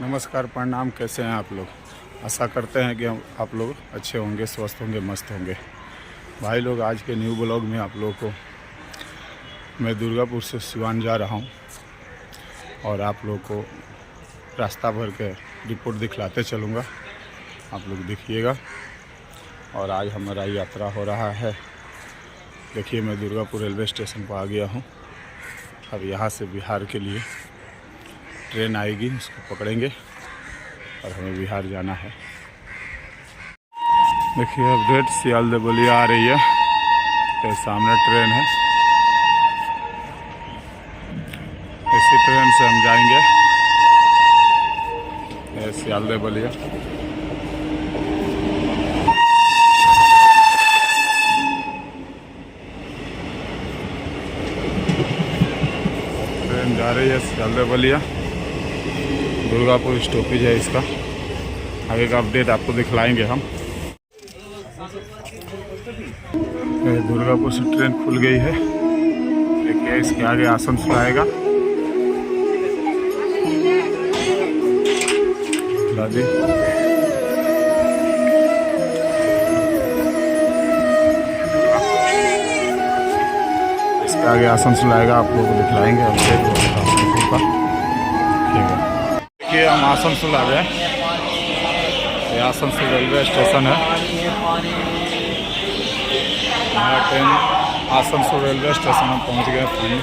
नमस्कार, प्रणाम। कैसे हैं आप लोग? आशा करते हैं कि आप लोग अच्छे होंगे, स्वस्थ होंगे, मस्त होंगे। भाई लोग, आज के न्यू ब्लॉग में आप लोगों को मैं दुर्गापुर से सिवान जा रहा हूं और आप लोगों को रास्ता भर के रिपोर्ट दिखलाते चलूँगा। आप लोग देखिएगा। और आज हमारा यात्रा हो रहा है। देखिए, मैं दुर्गापुर रेलवे स्टेशन पर आ गया हूँ। अब यहाँ से बिहार के लिए ट्रेन आएगी, उसको पकड़ेंगे और हमें बिहार जाना है। देखिए, अपडेट सियालदह बलिया आ रही है। ये सामने ट्रेन है। इसी ट्रेन से हम जाएंगे सियालदह बलिया। ट्रेन जा रही है सियालदह बलिया। दुर्गापुर स्टॉपेज है इसका। आगे का अपडेट आपको दिखलाएंगे हम। दुर्गापुर से ट्रेन खुल गई है। देखिए, इसके आगे आसनसोल आएगा। दादी, इसके आगे आसनसोल आएगा। आप लोगों को दिखलाएंगे अपडेट आसनसोल का। ठीक है, देखिए हम आसनसोल आ गए। ये आसनसोल रेलवे स्टेशन है। हमारा ट्रेन आसनसोल रेलवे स्टेशन में पहुंच गए फाइनल।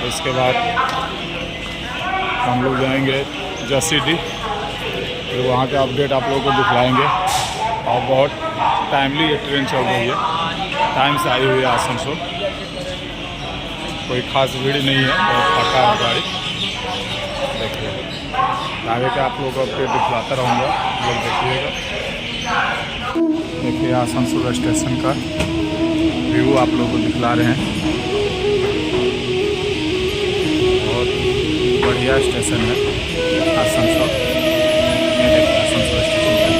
इसके बाद हम लोग जाएंगे जसीडीह। फिर वहाँ का अपडेट आप लोगों को दिखलाएंगे। और बहुत टाइमली ये ट्रेन चल रही है। टाइम से आई हुई है आसनसोल। कोई खास भीड़ नहीं है, बहुत फाका है गाड़ी। देखिए, आगे के आप लोगों को अपडेट दिखलाता रहूँगा, लोग देखिएगा। देखिए, आसनसोल स्टेशन का व्यू आप लोगों को दिखला रहे हैं। बहुत बढ़िया स्टेशन है आसनसोल। ये देखिए, आसनसोल स्टेशन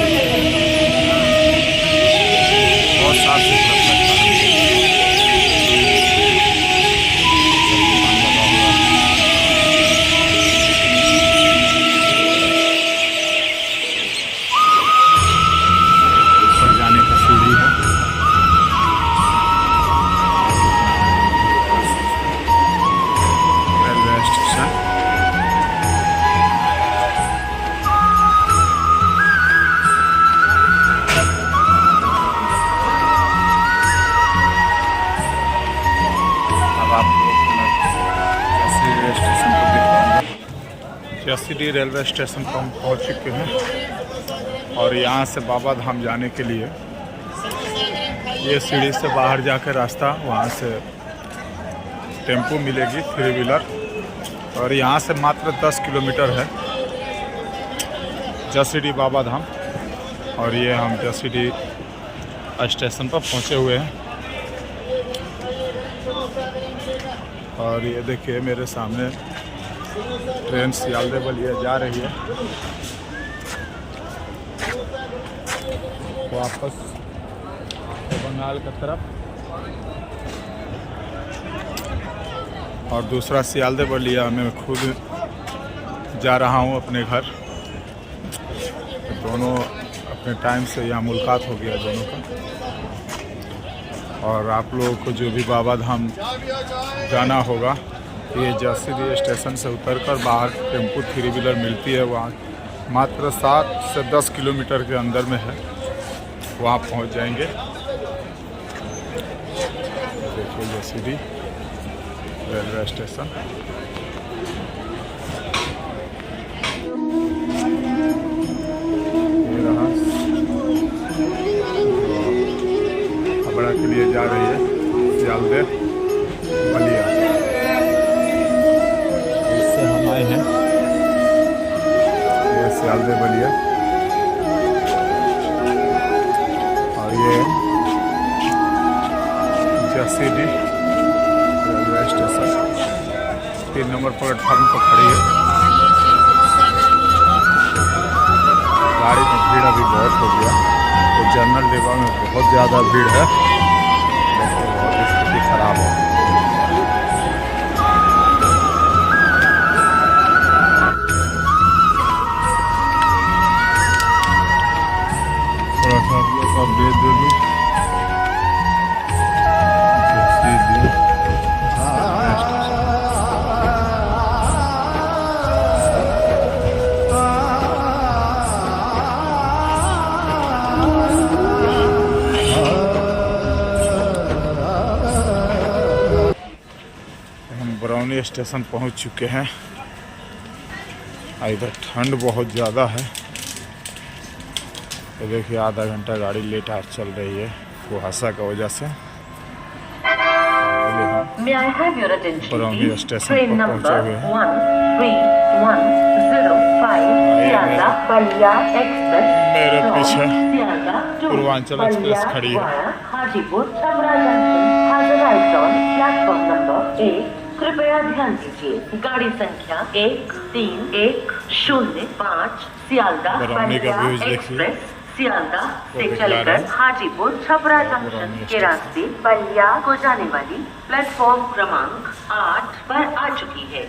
बहुत साफ सुथरा प्लेटफार्म है। जसीडीह रेलवे स्टेशन पर हम पहुँच चुके हैं। और यहाँ से बाबा धाम जाने के लिए ये सीढ़ी से बाहर जाकर रास्ता, वहाँ से टेम्पो मिलेगी, 3 व्हीलर। और यहाँ से मात्र 10 किलोमीटर है जसीडीह बाबा धाम। और ये हम जसीडीह स्टेशन पर पहुँचे हुए हैं। और ये देखिए, मेरे सामने ट्रेन सियालदह बलिया जा रही है वापस बंगाल की तरफ। और दूसरा सियालदह बलिया मैं खुद जा रहा हूँ अपने घर। दोनों अपने टाइम से यहाँ मुलाकात हो गया दोनों का। और आप लोगों को जो भी बाबा धाम जाना होगा, ये जसीडीह स्टेशन से उतरकर बाहर टेम्पो 3 व्हीलर मिलती है। वहाँ मात्र 7 से 10 किलोमीटर के अंदर में है। वहाँ पहुँच जाएंगे। देखिए, जसीडीह रेलवे स्टेशन। ये रहा, हावड़ा के लिए जा रही है सियालदह बलिया। हैं ये सियालदह बलिया। और ये Jasidih railway station 3 number platform पर खड़ी है। गाड़ी में भीड़ अभी बहुत हो गया। तो जनरल डिब्बा में बहुत ज़्यादा भीड़ है। बहुत स्थिति खराब है। बरौनी स्टेशन पहुंच चुके हैं। इधर ठंड बहुत ज़्यादा है, तो देखिए आधा घंटा गाड़ी लेट आज चल रही है कुहासा की वजह से। बरौनी स्टेशन पर पहुंचे हुए हैं। मेरे पीछे पूर्वांचल एक्सप्रेस खड़ी है। Hajipur Chhapra junction platform number 1। कृपया ध्यान दीजिए, गाड़ी संख्या 131005 सियालदह बलिया एक्सप्रेस सियालदह से चलकर हाजीपुर छपरा जंक्शन के रास्ते बलिया को जाने वाली प्लेटफॉर्म क्रमांक 8 पर आ चुकी है।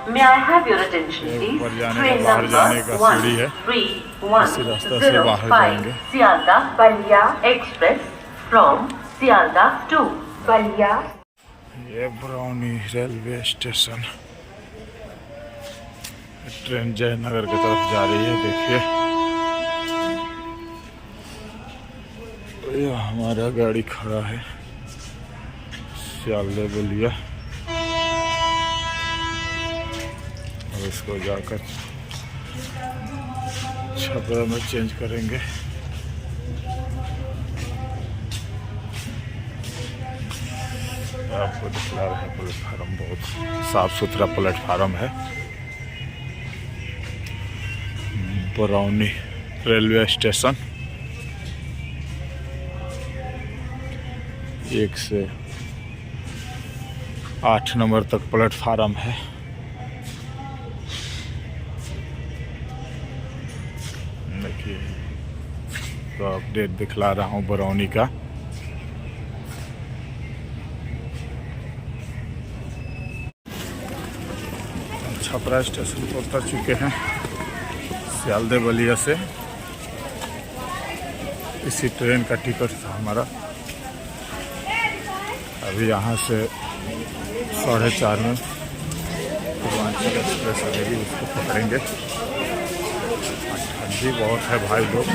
May I have your attention, please? Train number 131005 Sealdah Ballia express from Sealdah to Ballia. ये Barauni railway station, train Jaynagar की तरफ जा रही है। देखिए ये हमारा गाड़ी खड़ा है सियालदह बलिया। अब इसको जाकर छपरा में चेंज करेंगे। आपको दिखला रहे हैं प्लेटफार्म, बहुत साफ सुथरा प्लेटफार्म है। बरौनी रेलवे स्टेशन 1 से 8 नंबर तक प्लेटफार्म है। देखिए तो अपडेट दिखला रहा हूँ बरौनी का। छपरा स्टेशन पर उतर चुके हैं सियालदह बलिया से। इसी ट्रेन का टिकट था हमारा। अभी यहाँ से 4:30 में पूर्वांचल एक्सप्रेस आएगी, उसको पकड़ेंगे। ठंडी बहुत है भाई लोग।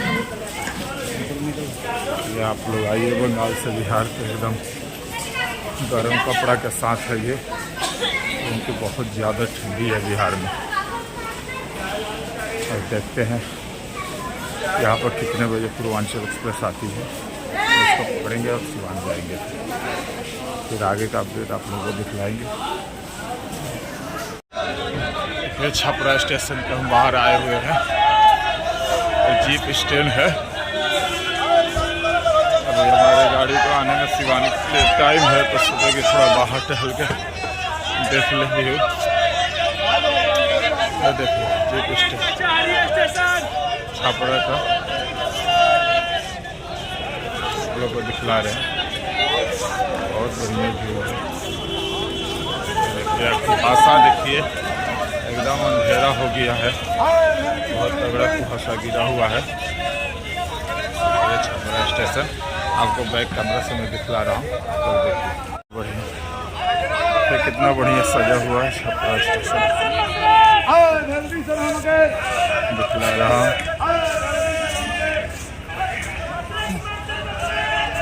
ये आप लोग आइए बंगाल से बिहार पे, एकदम गर्म कपड़ा के साथ है ये, क्योंकि बहुत ज़्यादा ठंडी है बिहार में। और देखते हैं यहाँ पर कितने बजे पूर्वांचल एक्सप्रेस आती है, उसको पकड़ेंगे और सिवान जाएंगे। फिर आगे का अपडेट आप लोगों को दिखलाएंगे। फिर छपरा स्टेशन पे हम बाहर आए हुए हैं। जीप स्टैंड है। अभी हमारे गाड़ी को आने में सिवानी के टाइम है, तो सोचे कि थोड़ा बाहर टहल के देख लेंगे। देखिए जीप स्टैंड छपरा का आप लोग को दिखला रहे हैं। बहुत बढ़िया व्यू है। देखिए कुहासा, देखिए एकदम अंधेरा हो गया है, बहुत तगड़ा कुहासा गिरा हुआ है। ये छपरा स्टेशन आपको बैक कैमरा से मैं दिखला रहा हूँ, तो देखिए बढ़िया, ये कितना बढ़िया सजा हुआ है छपरा स्टेशन, दिखला रहा हूँ।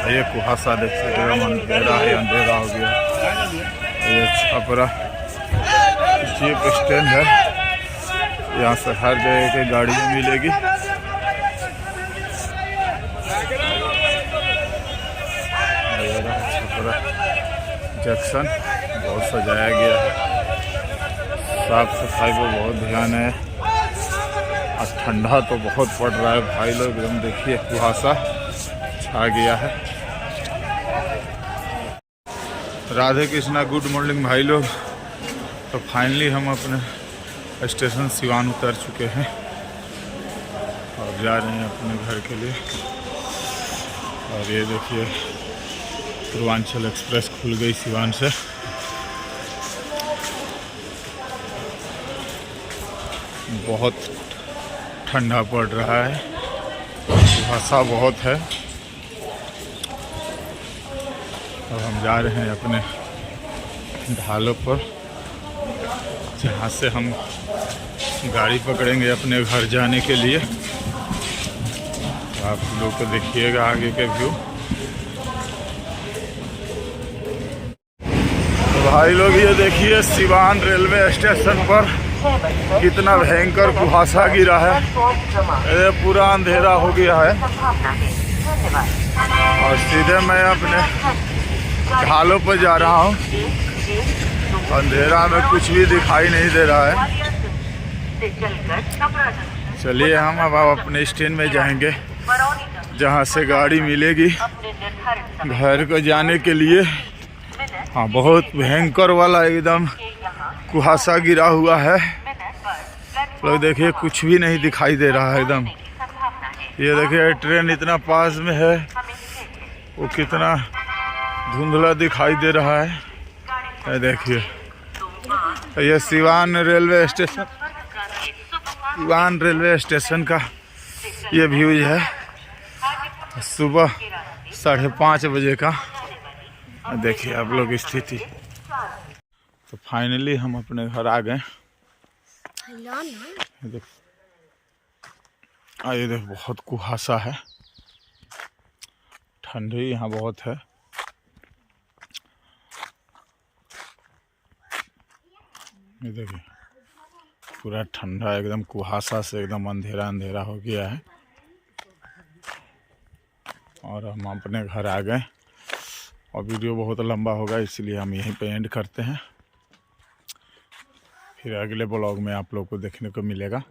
ये कुहासा देखिए एकदम अंधेरा है, अंधेरा हो गया। ये छपरा जीप स्टैंड है, यहाँ से हर जगह की गाड़ियाँ मिलेगी। छपरा जंक्शन बहुत सजाया गया है, साफ सफाई पर बहुत ध्यान है। और ठंडा तो बहुत पड़ रहा है भाई लोग, एकदम देखिए कुहासा छा गया है। राधे कृष्णा, गुड मॉर्निंग भाई लोग। तो फाइनली हम अपने स्टेशन सिवान उतर चुके हैं और जा रहे हैं अपने घर के लिए। और ये देखिए पूर्वांचल एक्सप्रेस खुल गई सिवान से। बहुत ठंडा पड़ रहा है, कुहासा बहुत है। और हम जा रहे हैं अपने ढालों पर, जहाँ से हम गाड़ी पकड़ेंगे अपने घर जाने के लिए। तो आप लोग को देखिएगा आगे के व्यू। तो भाई लोग ये देखिए सिवान रेलवे स्टेशन पर कितना भयंकर कुहासा गिरा है। ये पूरा अंधेरा हो गया है और सीधे मैं अपने ढालों पर जा रहा हूँ। अंधेरा में कुछ भी दिखाई नहीं दे रहा है। चलिए हम अब अपने स्टैंड में जाएंगे जहाँ से गाड़ी मिलेगी घर को जाने के लिए। हाँ, बहुत भयंकर वाला एकदम कुहासा गिरा हुआ है। लोग देखिए कुछ भी नहीं दिखाई दे रहा है एकदम। ये देखिए ट्रेन इतना पास में है, वो कितना धुंधला दिखाई दे रहा है। ये देखिए ये सिवान रेलवे स्टेशन का ये व्यूज है सुबह 5:30 बजे का। देखिए आप लोग स्थिति। तो फाइनली हम अपने घर आ गए। ये देख बहुत कुहासा है, ठंडी यहाँ बहुत है। ये देखिए पूरा ठंडा एकदम कुहासा से एकदम अंधेरा अंधेरा हो गया है और हम अपने घर आ गए। और वीडियो बहुत लंबा होगा इसलिए हम यहीं पे एंड करते हैं। फिर अगले ब्लॉग में आप लोग को देखने को मिलेगा।